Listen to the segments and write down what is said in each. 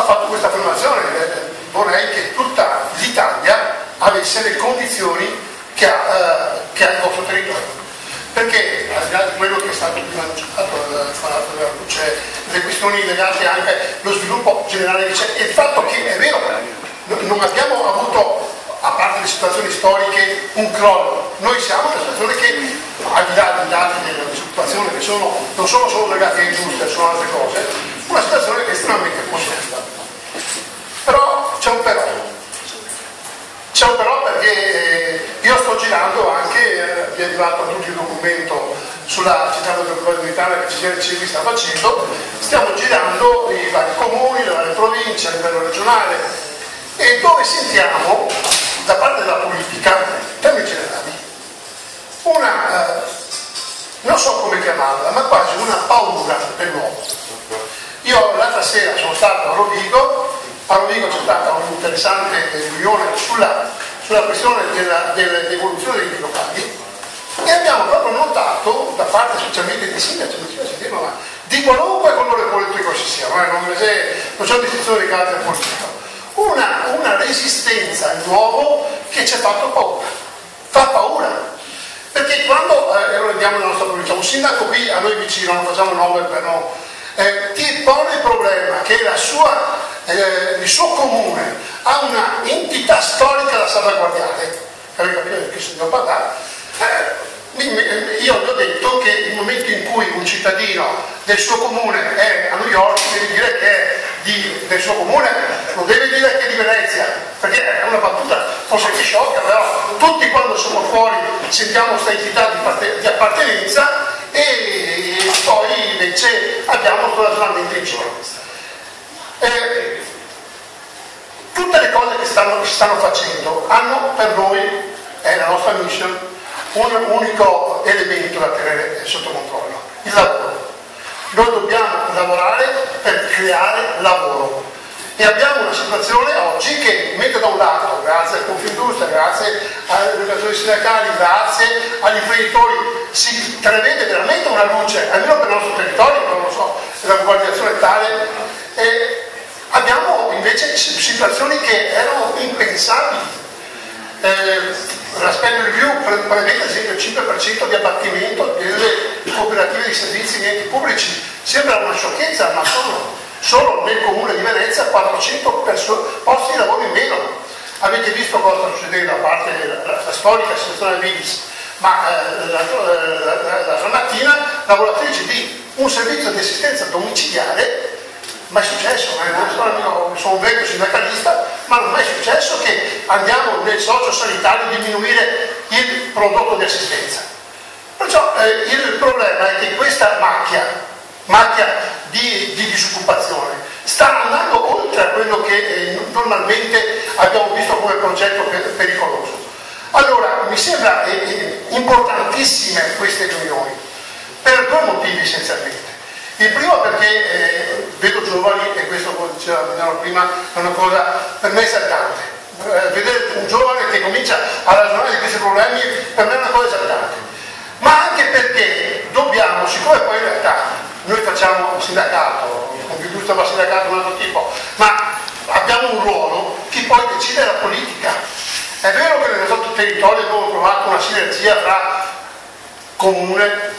fatto questa affermazione, vorrei che tutta l'Italia avesse le condizioni che ha il vostro territorio. Perché al di là di quello che è stato prima parlato della luce, le questioni legate anche allo sviluppo generale, e il fatto che è vero, non abbiamo avuto, a parte le situazioni storiche, un crollo. Noi siamo in una situazione che, al di là dei dati della situazione che non sono solo legati all'industria, sono altre cose, una situazione estremamente positiva. Però c'è un però. C'è un però perché io sto girando anche, vi è arrivato l'ultimo documento sulla città metropolitana che CGIL sta facendo, stiamo girando i vari comuni, le varie province a livello regionale, e dove sentiamo da parte della politica, temi generali, non so come chiamarla, ma quasi una paura del nuovo. Io l'altra sera sono stato a Rovigo c'è stata un'interessante riunione sulla questione dell'evoluzione dei enti locali, e abbiamo proprio notato, da parte specialmente dei sindaci, ma di qualunque colore politico ci sia, non c'è distinzione di carattere politico, una resistenza al nuovo che ci ha fatto paura, fa paura, perché quando andiamo nella nostra provincia, un sindaco qui a noi vicino, non facciamo nome per no, ti pone il problema che il suo comune ha una entità storica da salvaguardare, per capire di che si deve parlare. Io gli ho detto che il momento in cui un cittadino del suo comune è a New York deve dire che è del suo comune, non deve dire che è di Venezia, perché è una battuta forse che sciocca, però tutti quando siamo fuori sentiamo questa entità di appartenenza, e poi invece abbiamo questo ragionamento in giro. Tutte le cose che si stanno facendo hanno per noi, è la nostra mission, un unico elemento da tenere sotto controllo: il lavoro. Noi dobbiamo lavorare per creare lavoro, e abbiamo una situazione oggi che mette da un lato, grazie al Confindustria, grazie alle organizzazioni sindacali, grazie agli imprenditori, si intravede veramente una luce, almeno per il nostro territorio, non lo so, la globalizzazione è tale, e abbiamo invece situazioni che erano impensabili. La spend review prevede ad esempio il 5% di abbattimento delle cooperative di servizi in enti pubblici. Sembra una sciocchezza, ma solo nel comune di Venezia 400 posti di lavoro in meno. Avete visto cosa sta succedendo, a parte la storica situazione dell'Ibis, ma l'altra mattina lavoratrici di un servizio di assistenza domiciliare. Ma è successo, sono un vecchio sindacalista, ma non è mai successo che andiamo nel socio-sanitario a diminuire il prodotto di assistenza. Perciò il problema è che questa macchia di disoccupazione sta andando oltre a quello che normalmente abbiamo visto come progetto pericoloso. Allora, mi sembra importantissime queste riunioni, per due motivi essenzialmente. Il primo perché vedo giovani, e questo come diceva Milano prima è una cosa per me esaltante. Vedere un giovane che comincia a ragionare di questi problemi per me è una cosa esaltante. Ma anche perché dobbiamo, siccome poi in realtà noi facciamo sindacato, Confindustria fa sindacato di un altro tipo, ma abbiamo un ruolo che poi decide la politica. È vero che nel nostro territorio abbiamo trovato una sinergia tra comune,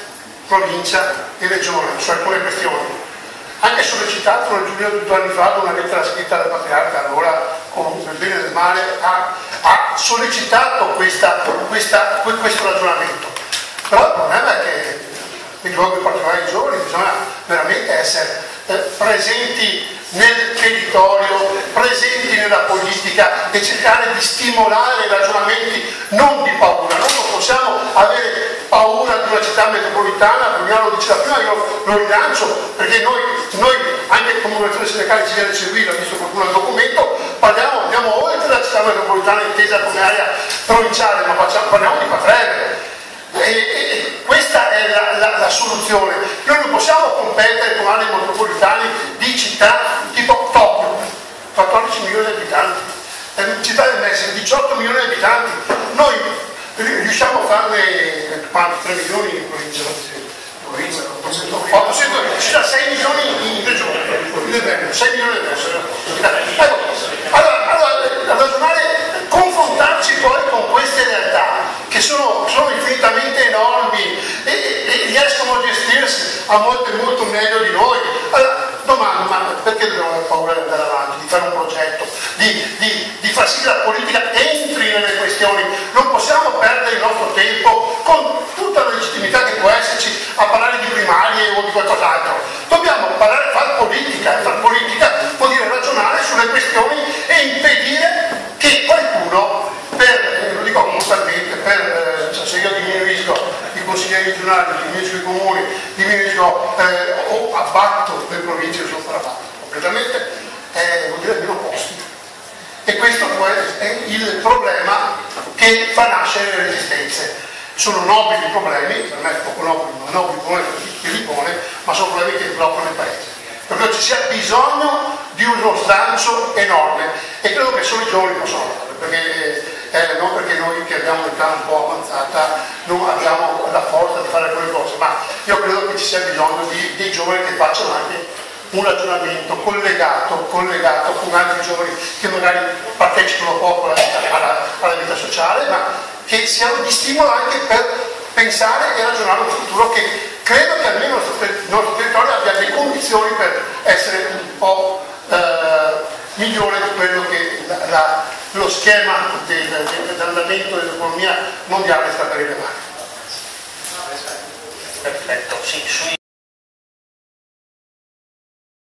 provincia e regione su alcune questioni, anche sollecitato nel giugno di 2 anni fa da una lettera scritta dal patriarca, allora con il bene e il male ha sollecitato questo ragionamento. Però il problema è che nei luoghi particolari giovani bisogna veramente essere presenti nel territorio, presenti nella politica, e cercare di stimolare ragionamenti non di paura. Noi non possiamo avere paura di una città metropolitana, Brugnano lo diceva prima, io lo rilancio, perché noi anche come organizzazione sindacale ci viene seguita, visto qualcuno il documento, andiamo oltre la città metropolitana intesa come area provinciale, ma parliamo di Patrelle. E questa è la soluzione. Noi non possiamo competere con aree metropolitane di città tipo Tokyo, 14 milioni di abitanti, città del Messico, 18 milioni di abitanti. Noi riusciamo a farne 3 milioni in provincia, 800, ci sono 6 milioni in regione, 6 milioni di persone. Allora, ragionare, confrontarci poi con queste realtà che sono infinitamente enormi e riescono a gestirsi a volte molto meglio di noi. Allora, domanda, ma perché dobbiamo avere paura di andare avanti, di fare un progetto, di far sì che la politica entri nelle questioni? Non possiamo perdere il nostro tempo con tutta la legittimità che può esserci a parlare di primarie o di qualcos'altro. Dobbiamo parlare, fare politica, e fare politica vuol dire ragionare sulle questioni e impedire che qualcuno, lo dico brutalmente, se io diminuisco i consiglieri regionali, diminuisco i comuni, diminuisco o abbatto le province, sono abbatto completamente, vuol dire meno posti. E questo è il problema che fa nascere le resistenze. Sono nobili problemi, per me è poco nobili, ma nobili problemi chi li pone, ma sono problemi che bloccano il paese. Perché ci sia bisogno di uno slancio enorme e credo che solo i giovani possono farlo, non perché noi che abbiamo un'età un po' avanzata non abbiamo la forza di fare quelle cose, ma io credo che ci sia bisogno dei giovani che facciano anche un ragionamento collegato con altri giovani che magari partecipano poco alla vita sociale, ma che siano di stimolo anche per pensare e ragionare un futuro che credo che almeno il nostro territorio abbia le condizioni per essere un po' migliore di quello che lo schema dell'andamento dell'economia mondiale sta per rilevare. Perfetto, sì,